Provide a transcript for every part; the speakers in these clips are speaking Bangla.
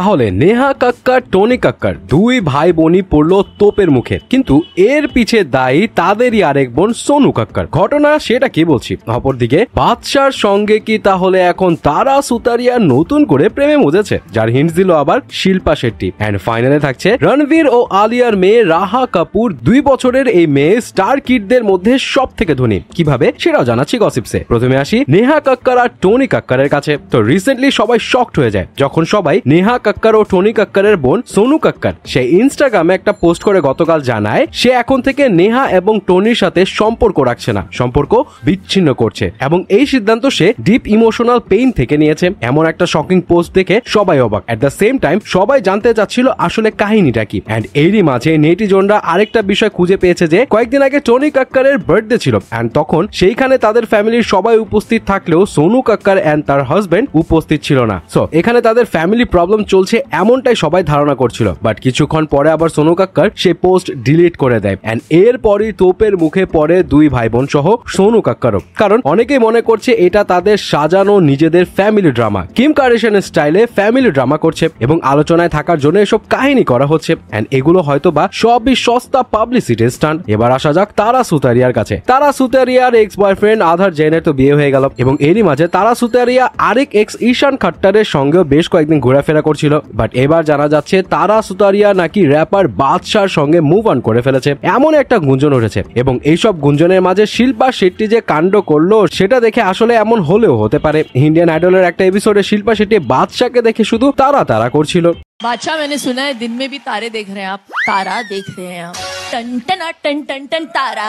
তাহলে নেহা কাক্কার টনি কাক্কার দুই ভাই বোনই পড়লো তোপের মুখে, কিন্তু এর পিছে দায়ী তাদেরই আরেক বোন সোনু কাক্কার। ঘটনা সেটা কি বলছি। অপরদিকে বাদশার সঙ্গে কি তাহলে এখন তারা সুতারিয়া নতুন করে প্রেমে মজেছে, যার হিন্টস দিল আবার শিল্পা শেট্টি। এন্ড ফাইনালে থাকছে রণবীর ও আলিয়ার মেয়ে রাহা কাপুর। 2 বছরের এই মেয়ে স্টার কিডদের মধ্যে সব থেকে ধনী, কিভাবে সেটাও জানাচ্ছি গসিপসে। প্রথমে আসি নেহা কাক্কার আর টনি কাক্কারের কাছে। তো রিসেন্টলি সবাই শকড হয়ে যায় যখন সবাই নেহা কাক্কার ও টনি কাক্কারের বোন সোনু কাক্কার সে ইনস্টাগ্রামে একটা পোস্ট করে গতকাল জানায় সে এখন থেকে নেহা এবং টনির সাথে সম্পর্ক রাখছে না, সম্পর্ক বিচ্ছিন্ন করছে, এবং এই সিদ্ধান্ত সে ডিপ ইমোশনাল পেইন থেকে নিয়েছে। এমন একটা শকিং পোস্ট দেখে সবাই অবাক। এট দ্য সেম টাইম সবাই জানতে চাচ্ছিল আসলে কাহিনীটা কি। এন্ড এরই মাঝে নেটিজনরা আরেকটা বিষয় খুঁজে পেয়েছে যে কয়েকদিন আগে টনি কাক্কারের বার্থডে ছিল, এন্ড তখন সেইখানে তাদের ফ্যামিলির সবাই উপস্থিত থাকলেও সোনু কাক্কার এন্ড তার হাজবেন্ড উপস্থিত ছিল না। সো এখানে তাদের ফ্যামিলি প্রবলেম চলছে এমনটাই সবাই ধারণা করছিল। বাট কিছুক্ষণ পরে আবার সোনু কাক্কার সেই পোস্ট ডিলিট করে দেয়। এন্ড এরপরই তোপের মুখে পড়ে দুই ভাই বোন সহ সোনু কাক্কারও, কারণ অনেকেই মনে করছে এটা তাদের সাজানো নিজেদের ফ্যামিলি ড্রামা, কিম কার্দাশিয়ানের স্টাইলে ফ্যামিলি ড্রামা করছে এবং আলোচনায় থাকার জন্য এসব কাহিনী করা হচ্ছে। এন্ড এগুলো হয়তো বা সবই সস্তা পাবলিসিটি স্টান্ট। এবার আসা যাক তারা সুতারিয়ার কাছে। তারা সুতারিয়ার এক্স বয়ফ্রেন্ড আধার জৈনের তো বিয়ে হয়ে গেল, এবং এরই মাঝে তারা সুতারিয়া আরেক এক্স ঈশান খাট্টারের সঙ্গেও বেশ কয়েকদিন ঘোরাফেরা করছিল। বাট এবার জানা যাচ্ছে তারা সুতারিয়া নাকি র্যাপার বাদশার সঙ্গে মুভ অন করে ফেলেছে, এমন একটা গুঞ্জন উঠেছে। এবং এইসব গুঞ্জনের মাঝে শিল্পা শেট্টি যে কাণ্ড করলো সেটা দেখে আসলে এমন হলেও হতে পারে। ইন্ডিয়ান আইডলের একটা এপিসোডে শিল্পা শেট্টি বাদশাকে দেখে শুধু তারা তারা করছিল। बादशाह मैंने सुना है दिन में भी तारे देख रहे हैं आप, तारा देख रहे हैं आप, टन टन टन टन टन तारा।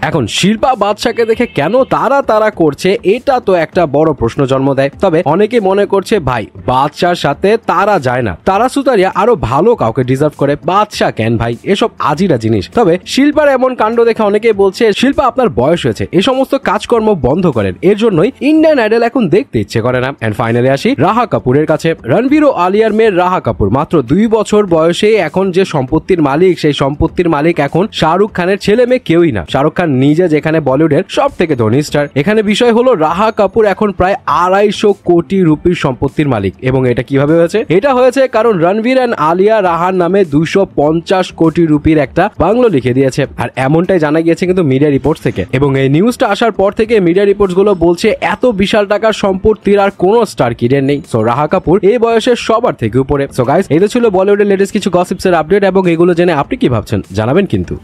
এখন শিল্পা বাদশাকে দেখে কেন তারা তারা করছে এটা তো একটা বড় প্রশ্ন জন্ম দেয়। তবে অনেকে মনে করছে ভাই বাদশার সাথে তারা যায় না, তারা সুতারিয়া আরো ভালো কাউকে ডিজার্ভ করে, বাদশা কেন ভাই, এসব আজিরা জিনিস। তবে শিল্পার এমন কাণ্ড দেখে অনেকেই বলছে শিল্পা আপনার বয়স হয়েছে, এই সমস্ত কাজকর্ম বন্ধ করেন, এর জন্যই ইন্ডিয়ান আইডল এখন দেখতে ইচ্ছে করে না। এন্ড ফাইনালি আসি রাহা কাপুরের কাছে। রণবীর ও আলিয়ার মেয়ে রাহা কাপুর মাত্র 2 বছর বয়সে এখন যে সম্পত্তির মালিক, সেই সম্পত্তির মালিক এখন শাহরুখ খানের ছেলে মেয়ে কেউই না। শাহরুখ খান নিজে যেখানে বলিউডের সব থেকে ধনী স্টার। এখানে বিষয় হলো রাহা কাপুর এখন প্রায় 250 কোটি রুপির সম্পত্তির মালিক। এবং এটা কিভাবে হয়েছে? এটা হয়েছে কারণ রণবীর এন্ড আলিয়া রাহার নামে 250 কোটি রুপির একটা বাংলো লিখে দিয়েছে। আর এমনটাই জানা গিয়েছে কিন্তু মিডিয়া রিপোর্টস থেকে। এবং এই নিউজটা আসার পর থেকে মিডিয়া রিপোর্টস গুলো বলছে এত বিশাল টাকার সম্পত্তির আর কোন স্টার কিডের নেই। সো রাহা কাপুর এই বয়সে সবার থেকে উপরে। সো গাইস, এই ছিল বলিউডের লেটেস্ট কিছু গসিপসের আপডেট, এবং এগুলো জেনে আপনি কি ভাবছেন জানাবেন কিন্তু।